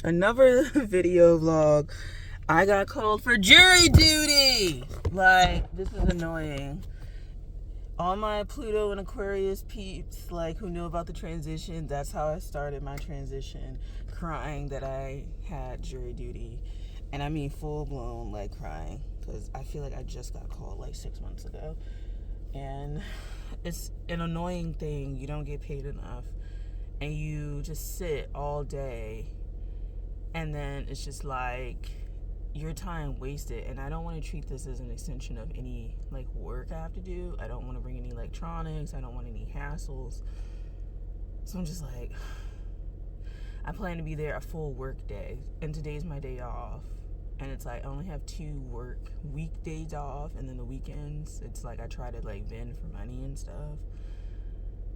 Another video vlog. I got called for jury duty. Like, this is annoying. All my Pluto and Aquarius peeps, like, who know about the transition, that's how I started my transition, crying that I had jury duty. And I mean full blown, like, crying, because I feel like I just got called like 6 months ago. And it's an annoying thing. You don't get paid enough, and you just sit all day, and then it's just like your time wasted. And I don't want to treat this as an extension of any like work I have to do. I don't want to bring any electronics. I don't want any hassles. So I'm just like, I plan to be there a full work day, and today's my day off. And it's like I only have 2 work weekdays off, and then the weekends it's like I try to like vend for money and stuff.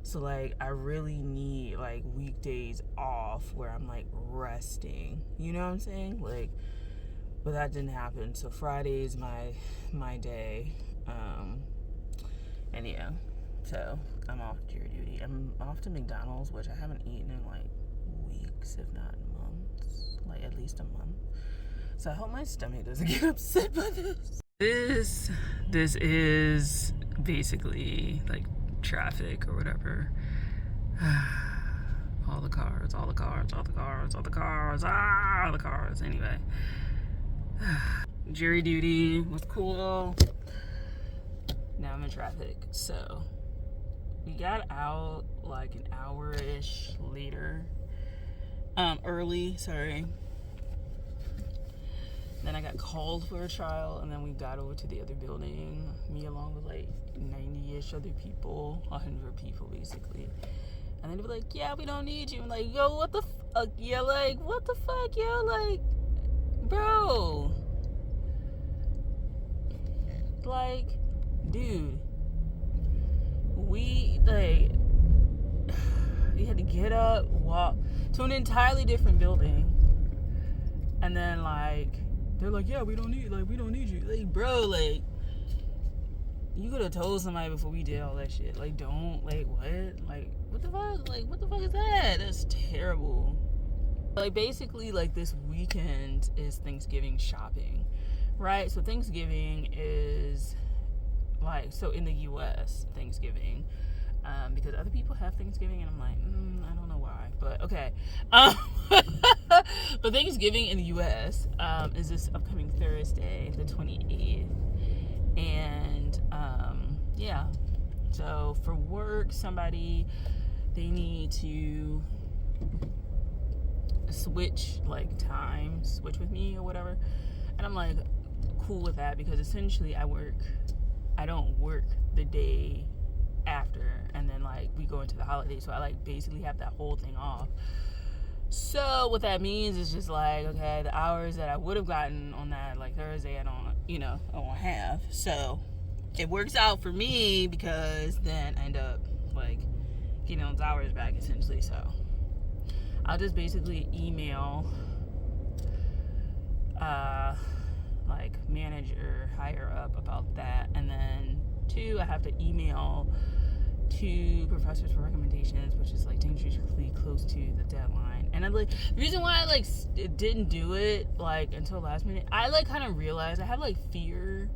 So like I really need like weekdays off where I'm like resting. You know what I'm saying? Like, but that didn't happen. So Friday is my day. And yeah. So I'm off jury duty. I'm off to McDonald's, which I haven't eaten in like weeks, if not months. Like at least a month. So I hope my stomach doesn't get upset by this. This is basically like traffic or whatever. all the cars. Anyway, jury duty was cool. Now I'm in traffic. So we got out like an hour-ish later. Early, sorry. Then I got called for a trial, and then we got over to the other building, me along with like 90-ish other people, 100 people basically. And then they were like, yeah, we don't need you. I'm like, yo, what the fuck? Yeah, like, what the fuck, yo? Like, bro. Like, dude. We had to get up, walk to an entirely different building. And then, like, they're like, yeah, we don't need you. Like, bro, like, you could have told somebody before we did all that shit. Like, don't, like, what? Like, what the fuck? Like, what the fuck is that? That's terrible. Like, basically, like, this weekend is Thanksgiving shopping, right? So Thanksgiving is, like, so in the U.S., Thanksgiving, because other people have Thanksgiving, and I'm like, I don't know why, but okay. But Thanksgiving in the U.S. Is this upcoming Thursday, the 28th, and yeah. So for work, they need to switch with me or whatever, and I'm like cool with that, because essentially I don't work the day after, and then like we go into the holiday, so I like basically have that whole thing off. So what that means is just like, okay, the hours that I would have gotten on that like Thursday, I won't have. So it works out for me, because then I end up like getting those hours back essentially. So I'll just basically email like manager higher up about that, and then 2, I have to email 2 professors for recommendations, which is like dangerously close to the deadline. And I'm like, the reason why I like didn't do it like until last minute, I like kind of realized I have like fear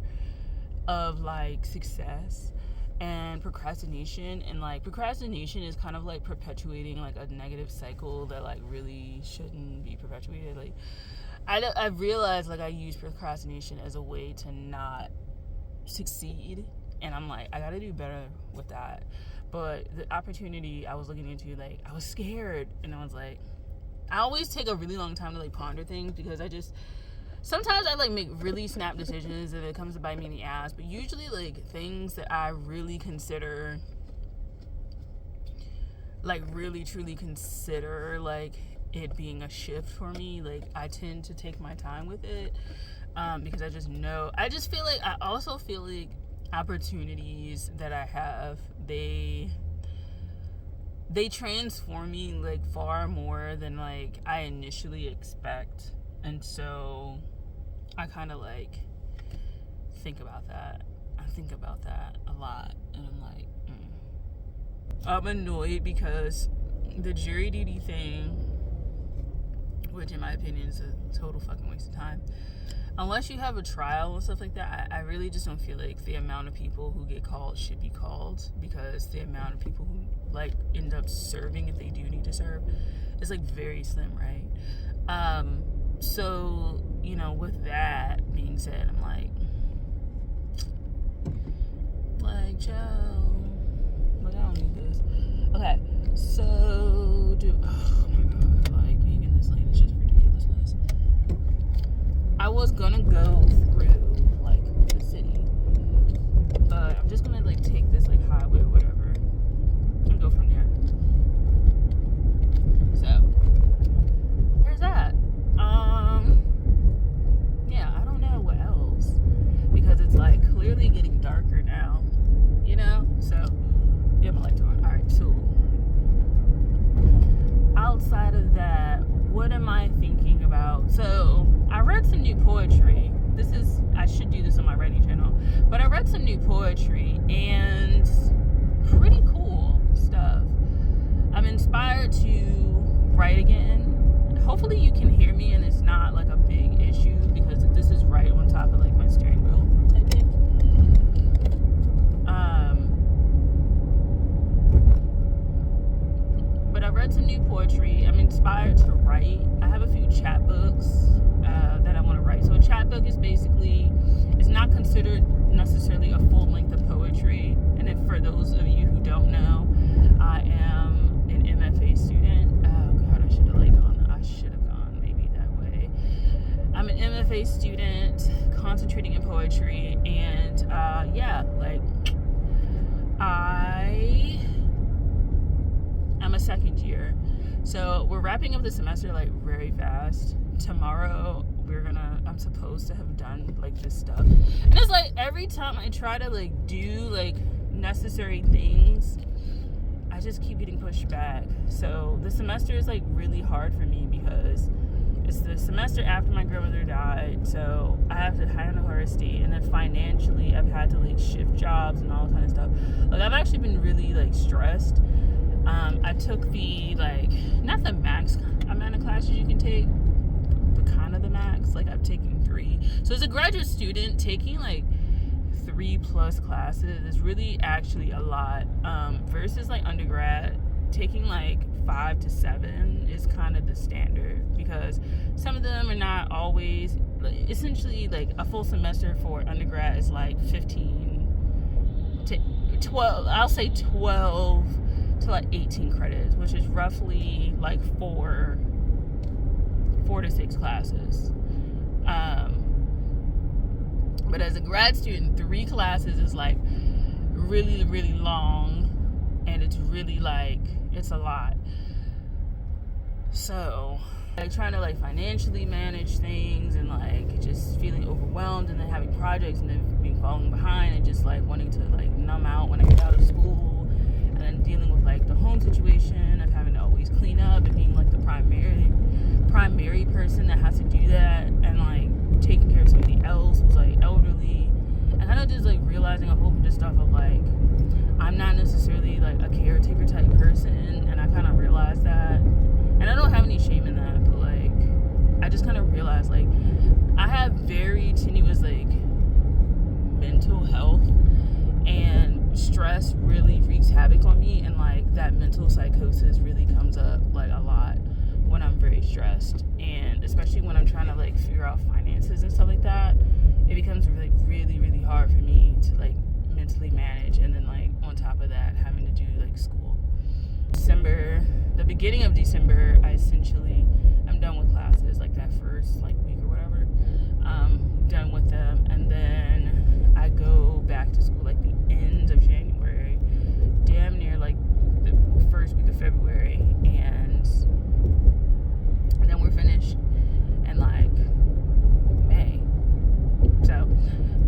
of like success and procrastination, and like procrastination is kind of like perpetuating like a negative cycle that like really shouldn't be perpetuated. Like I realized like I use procrastination as a way to not succeed, and I'm like, I gotta do better with that. But the opportunity I was looking into, like, I was scared, and I was like, I always take a really long time to like ponder things, because sometimes I like make really snap decisions if it comes to bite me in the ass, but usually like things that I really consider, like really truly consider like it being a shift for me, like I tend to take my time with it, because I also feel like opportunities that I have, they transform me like far more than like I initially expect. And so I kind of like think about that. I think about that a lot, and I'm like, I'm annoyed because the jury duty thing which in my opinion is a total fucking waste of time. Unless you have a trial and stuff like that, I really just don't feel like the amount of people who get called should be called, because the amount of people who like end up serving, if they do need to serve, is like very slim, right? So, you know, with that being said, I'm like, Joe, like, I don't need this. Okay, so, oh my god, like, being in this lane is just ridiculousness. I was gonna go through, like, the city, but I'm just gonna, like, take this, like, highway or whatever, and go from there. So, there's that. Yeah, I don't know what else, because it's, like, clearly getting darker now, you know? So, yeah, my light's on. Alright, so, outside of that, what am I thinking about? So, I read some new poetry. I should do this on my writing channel, but I read some new poetry, and pretty cool stuff. I'm inspired to write again. Hopefully you can hear me and it's not like a big issue, because this is right on top of like my steering wheel type thing. But I read some new poetry. I'm inspired to write. I have a few chapbooks that I want to write. So a chapbook is basically, it's not considered necessarily a full length of poetry. And if for those of you who don't know, I am an MFA student. Oh god, I should have gone maybe that way. I'm an MFA student concentrating in poetry, and yeah, like I'm a second year, so we're wrapping up the semester like very fast. Tomorrow I'm supposed to have done like this stuff, and it's like every time I try to like do like necessary things, I just keep getting pushed back. So the semester is like really hard for me, because it's the semester after my grandmother died, so I have to handle her estate, and then financially I've had to like shift jobs and all that kind of stuff. Like I've actually been really like stressed. I took the like, not the max amount of classes you can take, but kind of the max. Like I've taken 3. So as a graduate student, taking like 3+ classes is really actually a lot, versus like undergrad, taking like 5 to 7 is kind of the standard, because some of them are not always, essentially like a full semester for undergrad is like 15 to 12, I'll say 12 to like 18 credits, which is roughly like 4 to 6 classes. But as a grad student, 3 classes is like really, really long, and it's really like, it's a lot. So like trying to like financially manage things, and like just feeling overwhelmed, and then having projects, and then being falling behind, and just like wanting to like numb out when I get out of school, and then dealing with like the home situation of having to always clean up and being like the primary person that has to do that, and like taking care of somebody else who's like elderly, and kind of just like realizing a whole bunch of stuff of like, I'm not necessarily like a caretaker type person, and I kind of realized that, and I don't have any shame in that, but like I just kind of realized like I have very tenuous like mental health, and stress really wreaks havoc on me, and like that mental psychosis really comes up like a lot when I'm very stressed, and especially when I'm trying to like figure out finances and stuff like that, it becomes really, really, really hard for me to like mentally manage, and then like on top of that having to do like school. The beginning of December, I essentially am done with classes, like that first like week or whatever, done with them, and then I go back to school like the end of January, damn near like the first week of February, and then we're finished in like May. So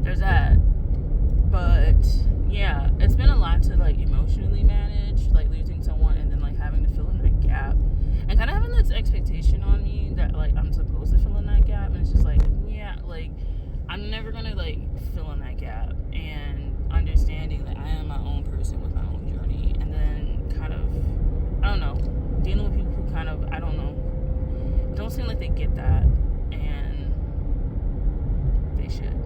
there's that. But yeah, it's been a lot to like emotionally manage, like losing someone and then like having to fill in that gap, and kind of having this expectation they get that, and they should.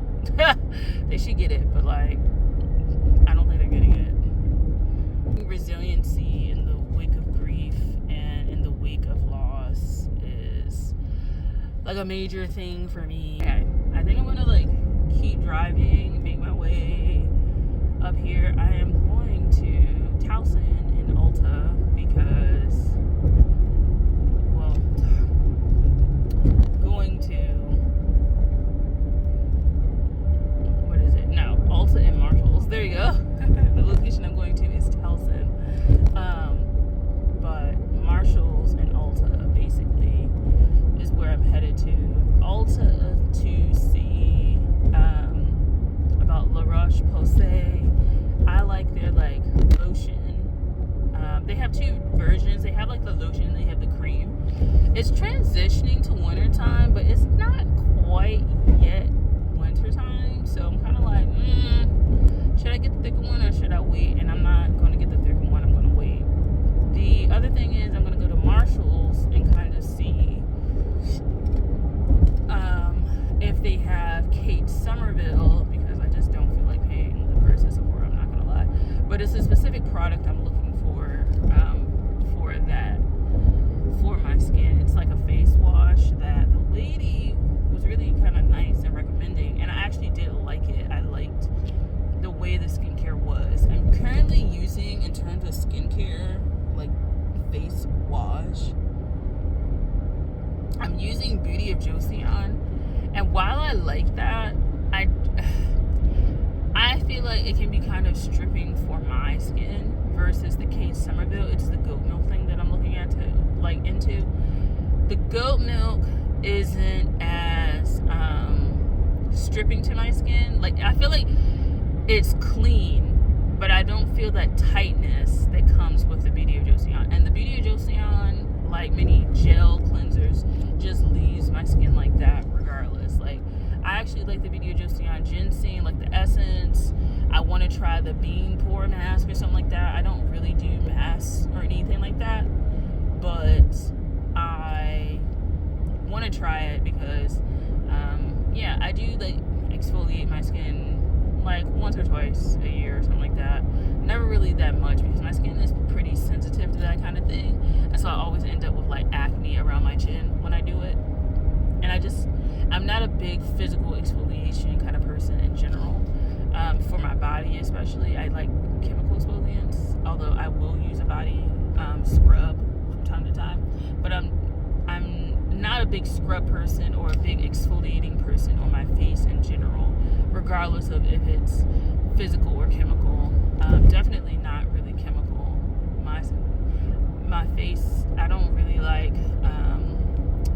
They should get it, but like, I don't think they're getting it. Resiliency in the wake of grief and in the wake of loss is like a major thing for me. Okay, I think I'm gonna like keep driving, make my way up here. I am going to Towson in Ulta because, well, going to, what is it? No, Ulta and Marshalls. There you go. The location I'm going to is Towson. But Marshalls and Ulta basically is where I'm headed to. Ulta to see about La Roche-Posay. I like their like lotion. They have two versions. They have like the lotion and they have the cream. It's transitioning to wintertime, but it's not quite yet wintertime. So I'm kind of like, should I get the thicker one or should I wait? And I'm not going to get the thicker one. I'm going to wait. The other thing is I'm going to go to Marshalls and kind of see if they have Kate Somerville, because I just don't feel like paying the price of Sephora, I'm not going to lie. But it's a specific product I'm looking for that, for my skin. It's like a face wash that the lady was really kind of nice and recommending, and I actually did like it. I liked the way the skincare was. I'm currently using, in terms of skincare, like face wash, I'm using Beauty of Joseon, and while I like that, I feel like it can be kind of stripping for my skin versus the Kate Somerville. It's the goat milk thing that I'm looking at into. The goat milk isn't as stripping to my skin. Like, I feel like it's clean, but I don't feel that tightness that comes with the Beauty of Joseon. And the Beauty of Joseon, like many gel cleansers, just leaves my skin like that regardless. Like, I actually like the Beauty of Joseon ginseng, like the essence. I want to try the bean pore mask or something like that. I don't really do masks or anything like that, but I want to try it because, yeah, I do like exfoliate my skin like once or twice a year or something like that. Never really that much because my skin is pretty sensitive to that kind of thing, and so I always end up with like acne around my chin when I do it. And I'm not a big physical exfoliation kind of person in general. For my body especially, I like chemical exfoliants, although I will use a body scrub from time to time. But I'm not a big scrub person or a big exfoliating person on my face in general, regardless of if it's physical or chemical. Definitely not really chemical. My face, I don't really like.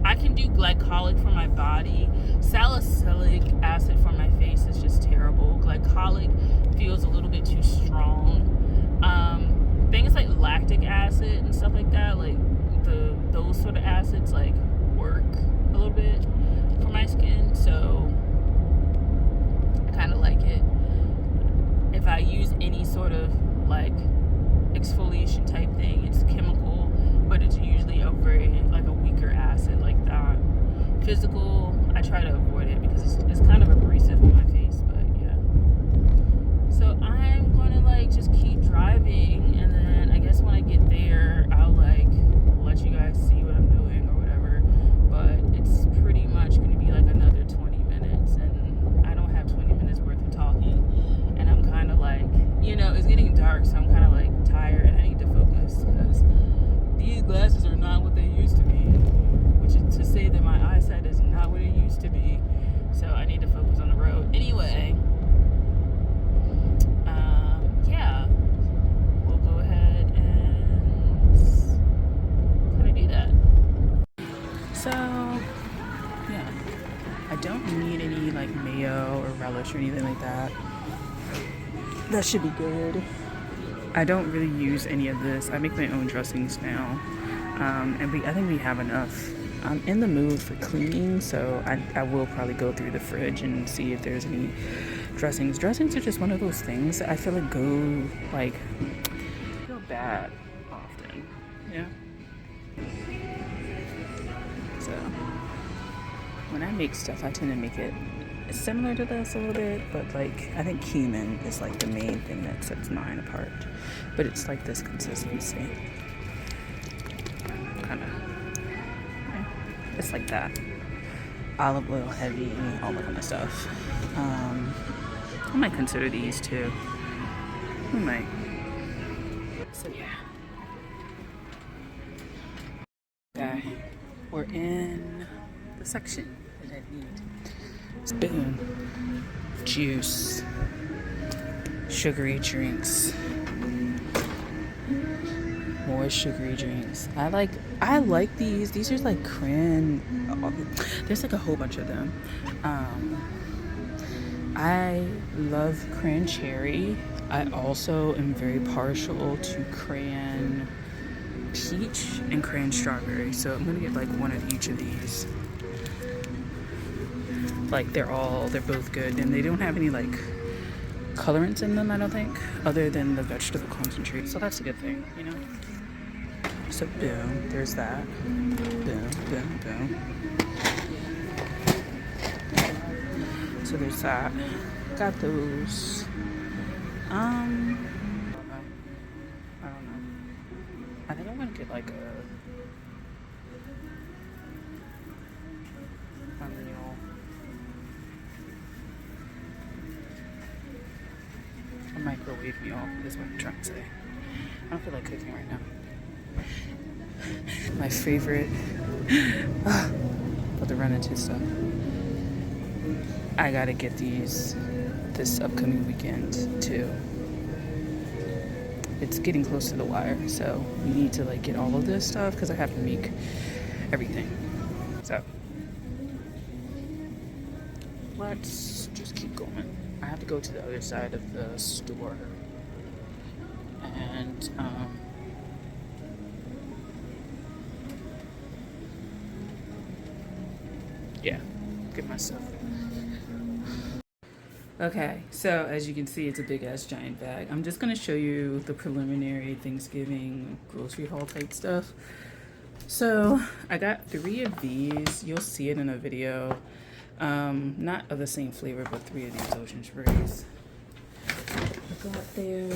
I can do glycolic for my body. Salicylic acid for my face is just terrible. Glycolic feels a little bit too strong. Things like lactic acid and stuff like that, like those sort of acids, like work a little bit for my skin. So I kind of like it. If I use any sort of like exfoliation type thing, it's chemical, but it's usually a very like a weaker acid like that. Physical, I try to avoid it because it's kind of abrasive on my face, but yeah. So I'm gonna like just keep driving, and then I guess when I get there, I'll like let you guys see what I'm doing or whatever. But it's pretty much gonna be like another 20 minutes, and I don't have 20 minutes worth of talking, and I'm kind of like, you know, it's getting dark, so I'm kind of like tired and I need to focus because these glasses are not what they used to be, which is to say that my eyesight is not what it used to be. So I need to focus on the road. Anyway, yeah, we'll go ahead and kind of do that. So, yeah, I don't need any like mayo or relish or anything like that. That should be good. I don't really use any of this. I make my own dressings now, and I think we have enough. I'm in the mood for cleaning, so I will probably go through the fridge and see if there's any dressings. Dressings are just one of those things that I feel like go bad often, yeah. So when I make stuff, I tend to make it similar to this a little bit, but like I think cumin is like the main thing that sets mine apart. But it's like this consistency, kind of. Yeah, it's like that. Olive oil heavy, all that kind of stuff. I might consider these too. We might. So yeah. Okay, we're in the section that I need. Spoon, juice, sugary drinks, more sugary drinks. I like these. These are like cran. There's like a whole bunch of them. I love cran cherry. I also am very partial to cran peach and cran strawberry. So I'm gonna get like one of each of these. Like they're both good, and they don't have any like colorants in them, I don't think, other than the vegetable concentrate. So that's a good thing, you know. So boom, there's that. Boom, boom, boom. So there's that. Got those. I don't know. I think I'm gonna get like a meal. A microwave meal is what I'm trying to say. I don't feel like cooking right now. My favorite. About to run into stuff. I gotta get these this upcoming weekend too. It's getting close to the wire, so we need to like get all of this stuff because I have to make everything. So let's just keep going. I have to go to the other side of the store and yeah, get my stuff. Okay, so as you can see, it's a big ass giant bag. I'm just gonna show you the preliminary Thanksgiving grocery haul type stuff. So I got 3 of these. You'll see it in a video. Not of the same flavor, but 3 of these ocean sprays. I got there.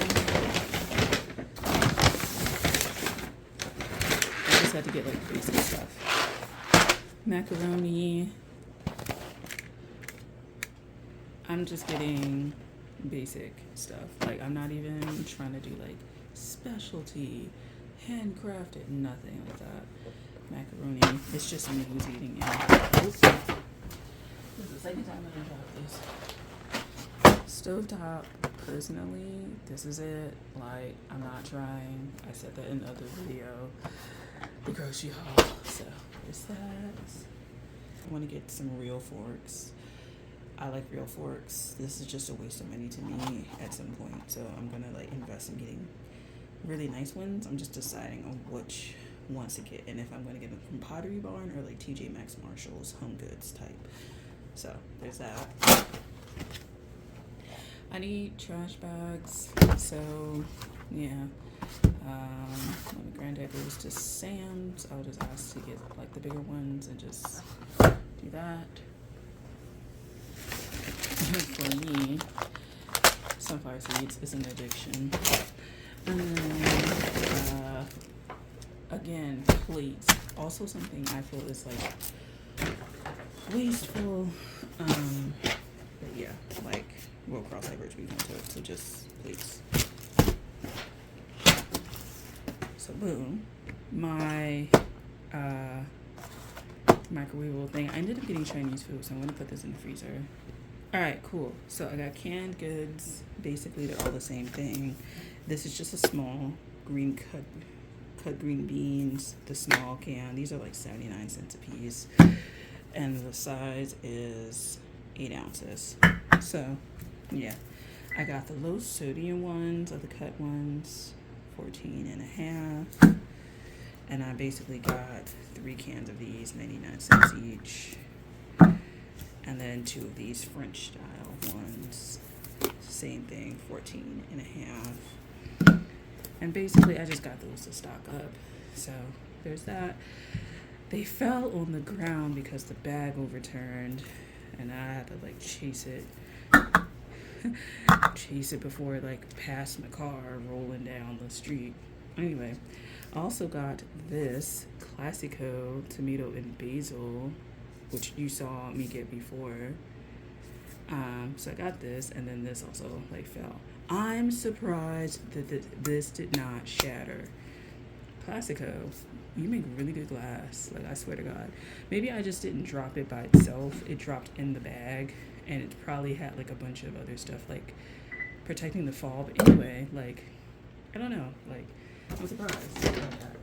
I just had to get like basic stuff. Macaroni. I'm just getting basic stuff. Like I'm not even trying to do like specialty, handcrafted, nothing like that. Macaroni. It's just me who's eating it. Oops. This is the second time I'm gonna drop this. Stovetop, personally, this is it. Like, I'm not trying. I said that in the other video. The grocery haul. So, there's that. I want to get some real forks. I like real forks. This is just a waste of money to me at some point. So, I'm gonna like invest in getting really nice ones. I'm just deciding on which ones to get and if I'm gonna get them from Pottery Barn or like TJ Maxx, Marshalls, Home Goods type. So there's that. I need trash bags. So yeah. When my granddad goes to Sam's, I'll just ask to get like the bigger ones and just do that. For me, sunflower seeds is an addiction. And then, again, plates. Also something I feel is like wasteful. But yeah, like we'll cross that bridge we come to it. So just plates. So boom, my microwavable thing. I ended up getting Chinese food, so I'm gonna put this in the freezer. All right, cool. So I got canned goods. Basically, they're all the same thing. This is just a small green cut green beans. The small can. These are like 79 cents a piece, and the size is 8 ounces. So, yeah, I got the low sodium ones or the cut ones, 14 and a half. And I basically got 3 cans of these, 99 cents each. And then 2 of these French style ones, same thing, 14 and a half. And basically I just got those to stock up. So there's that. They fell on the ground because the bag overturned, and I had to like chase it before it like passed my car rolling down the street. Anyway, I also got this Classico tomato and basil, which you saw me get before. So I got this, and then this also like fell. I'm surprised that this did not shatter. Classico, you make really good glass. Like, I swear to God. Maybe I just didn't drop it by itself. It dropped in the bag, and it probably had like a bunch of other stuff like protecting the fall. But anyway, like, I don't know. Like, I'm surprised about that.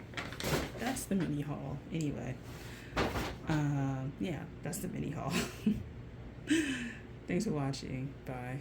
That's the mini haul. Anyway, yeah, that's the mini haul. Thanks for watching. Bye.